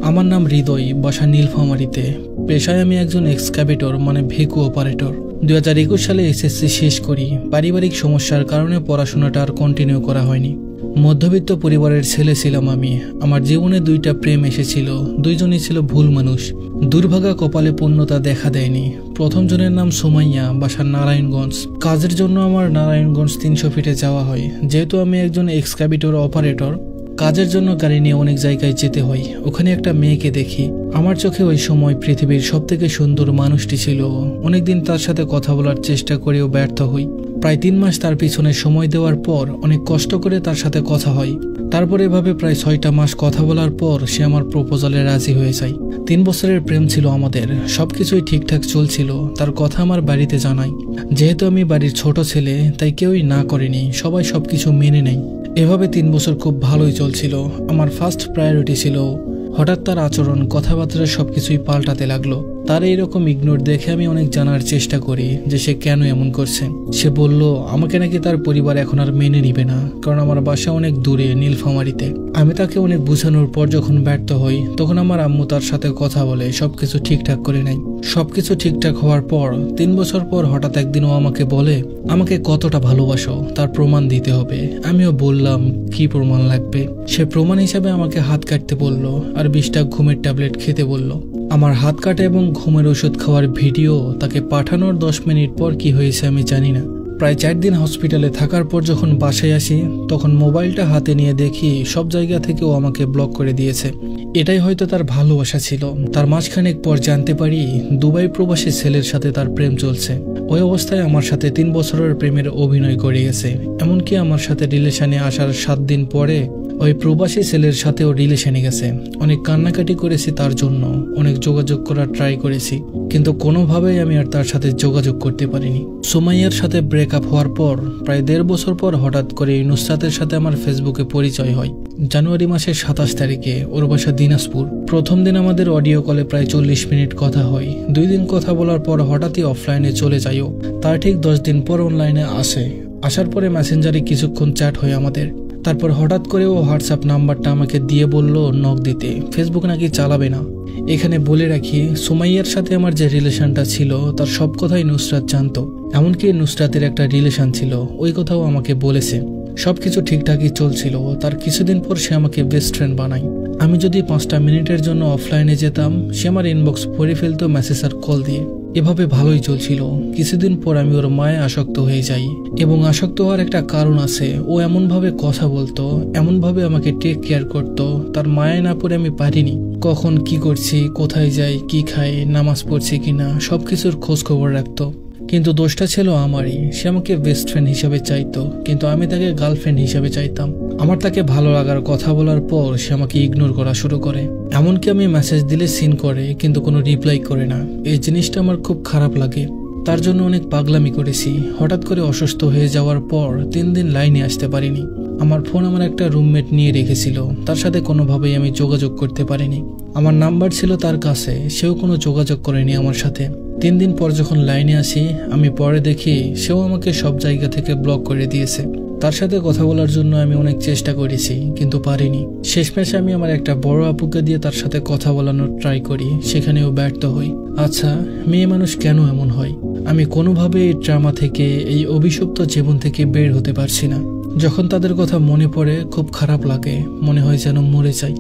আমার নাম হৃদয়, বাসা নীলফামারীতে। পেশায় আমি একজন এক্সক্যাভেটর মানে ভেকু অপারেটর। 2021 সালে এসএসসি শেষ করি। পারিবারিক সমস্যার কারণে পড়াশোনাটা আর কন্টিনিউ করা হয়নি। মধ্যবিত্ত পরিবারের ছেলে ছিলাম আমি। আমার জীবনে 2টা প্রেম এসেছিল, দুইজনই ছিল ভুল মানুষ। দুর্ভাগা কপালে পূর্ণতা দেখা দেয়নি। প্রথম জনের নাম সুমাইয়া, বাসা নারায়ণগঞ্জ। কাজের জন্য আমার নারায়ণগঞ্জ 300 ফিটে যাওয়া হয়। যেহেতু আমি একজন এক্সক্যাভেটর অপারেটর, কাজের জন্য গাড়ি নিয়ে অনেক জায়গায় যেতে হয়। ওখানে একটা মেয়েকে দেখি। আমার চোখে ওই সময় পৃথিবীর সবথেকে সুন্দর মানুষটি ছিল। অনেকদিন তার সাথে কথা বলার চেষ্টা করেও ব্যর্থ হই। প্রায় 3 মাস তার পিছনে সময় দেওয়ার পর অনেক কষ্ট করে তার সাথে কথা হয়। তারপর এভাবে প্রায় 6টা মাস কথা বলার পর সে আমার প্রপোজালে রাজি হয়ে যায়। 3 বছরের প্রেম ছিল আমাদের, সবকিছুই ঠিকঠাক চলছিল। তার কথা আমার বাড়িতে জানাই। যেহেতু আমি বাড়ির ছোট ছেলে, তাই কেউই না করেনি, সবাই সবকিছু মেনে নেয়। এভাবে 3 বছর খুব ভালোই চলছিল। আমার ফার্স্ট প্রায়োরিটি ছিল। হঠাৎ তার আচরণ, কথাবার্তা সবকিছুই পাল্টাতে লাগলো। তার এইরকম ইগনোর দেখে আমি অনেক জানার চেষ্টা করি যে সে কেন এমন করছে। সে বলল আমাকে নাকি তার পরিবার এখন আর মেনে নিবে না, কারণ আমার বাসা অনেক দূরে, নীলফামারীতে। আমি তাকে অনেক বোঝানোর পর যখন ব্যর্থ হই, তখন আমার আম্মু তার সাথে কথা বলে সবকিছু ঠিকঠাক করে নেয়। সবকিছু ঠিকঠাক হওয়ার পর 3 বছর পর হঠাৎ একদিন ও আমাকে বলে আমাকে কতটা ভালোবাসো তার প্রমাণ দিতে হবে। আমিও বললাম কি প্রমাণ লাগবে। সে প্রমাণ হিসাবে আমাকে হাত কাটতে বলল আর 20টা ঘুমের ট্যাবলেট খেতে বলল। আমার হাত কাটা এবং ঘুমের ওষুধ খাওয়ার ভিডিও তাকে পাঠানোর 10 মিনিট পর কি হয়েছে আমি জানি না। প্রায় 4 দিন হসপিটালে থাকার পর যখন বাসায় আসি, তখন মোবাইলটা হাতে নিয়ে দেখি সব জায়গা থেকে ও আমাকে ব্লক করে দিয়েছে। এটাই হয়তো তার ভালোবাসা ছিল। তার মাসখানেক পর জানতে পারি দুবাই প্রবাসী ছেলের সাথে তার প্রেম চলছে। ওই অবস্থায় আমার সাথে 3 বছরের প্রেমের অভিনয় করে গেছে। এমনকি আমার সাথে রিলেশনে আসার 7 দিন পরে ওই প্রবাসী ছেলের সাথেও রিলেশনে গেছে। অনেক কান্নাকাটি করেছি তার জন্য, অনেক যোগাযোগ করার ট্রাই করেছি, কিন্তু কোনোভাবেই আমি আর তার সাথে যোগাযোগ করতে পারিনি। সুমাইয়ার সাথে ব্রেকআপ হওয়ার পর প্রায় 1.5 বছর পর হঠাৎ করে নুসরাতের সাথে আমার ফেসবুকে পরিচয় হয়। জানুয়ারি মাসের 27 তারিখে। ওর বাসা দিনাজপুর। প্রথম দিন আমাদের অডিও কলে প্রায় 40 মিনিট কথা হয়। 2 দিন কথা বলার পর হঠাৎই অফলাইনে চলে যাইও। তার ঠিক 10 দিন পর অনলাইনে আসে। আসার পরে মেসেঞ্জারে কিছুক্ষণ চ্যাট হয় আমাদের। তারপর হঠাৎ করে ও হোয়াটসঅ্যাপ নাম্বারটা আমাকে দিয়ে বলল নক দিতে, ফেসবুক নাকি চালাবে না। এখানে বলে রাখি, সুমাইয়ার সাথে আমার যে রিলেশনটা ছিল তার সব কথাই নুসরাত জানতো। এমনকি নুসরাতের একটা রিলেশন ছিল, ওই কথাও আমাকে বলেছে। সবকিছু ঠিকঠাকই চলছিল। তার কিছুদিন পর সে আমাকে বেস্ট ফ্রেন্ড বানায়। আমি যদি 5টা মিনিটের জন্য অফলাইনে যেতাম, সে আমার ইনবক্স ভরে ফেলতো মেসেজ আর কল দিয়ে। এভাবে ভালোই চলছিল। কিছুদিন পর আমি ওর মায়ে আসক্ত হয়ে যাই, এবং আসক্ত হওয়ার একটা কারণ আছে। ও এমনভাবে কথা বলতো, এমনভাবে আমাকে টেক কেয়ার করতো, তার মায়ে না পড়ে আমি পারিনি। কখন কি করছি, কোথায় যাই, কি খাই, নামাজ পড়ছি কিনা, সবকিছুর খোঁজ খবর রাখতো। কিন্তু দোষটা ছিল আমারই। সে আমাকে বেস্ট ফ্রেন্ড হিসাবে চাইতো, কিন্তু আমি তাকে গার্লফ্রেন্ড হিসাবে চাইতাম। আমার তাকে ভালো লাগার কথা বলার পর সে আমাকে ইগনোর করা শুরু করে। এমনকি আমি মেসেজ দিলে সিন করে, কিন্তু কোনো রিপ্লাই করে না। এই জিনিসটা আমার খুব খারাপ লাগে। তার জন্য অনেক পাগলামি করেছি। হঠাৎ করে অসুস্থ হয়ে যাওয়ার পর 3 দিন লাইনে আসতে পারিনি। আমার ফোন আমার একটা রুমমেট নিয়ে রেখেছিল। তার সাথে কোনোভাবেই আমি যোগাযোগ করতে পারিনি। আমার নাম্বার ছিল তার কাছে, সেও কোনো যোগাযোগ করেনি আমার সাথে। 3 দিন পর যখন লাইনে আসি, আমি পরে দেখি সেও আমাকে সব জায়গা থেকে ব্লক করে দিয়েছে। তার সাথে কথা বলার জন্য আমি অনেক চেষ্টা করেছি, কিন্তু পারিনি। শেষমেশ আমি আমার একটা বড় আপুকে দিয়ে তার সাথে কথা বলানোর ট্রাই করি, সেখানেও ব্যর্থ হই। আচ্ছা, মেয়ে মানুষ কেন এমন হয়? আমি কোনোভাবে এই ড্রামা থেকে, এই অভিশপ্ত জীবন থেকে বের হতে পারছি না। যখন তাদের কথা মনে পড়ে খুব খারাপ লাগে, মনে হয় যেন মরে যাই।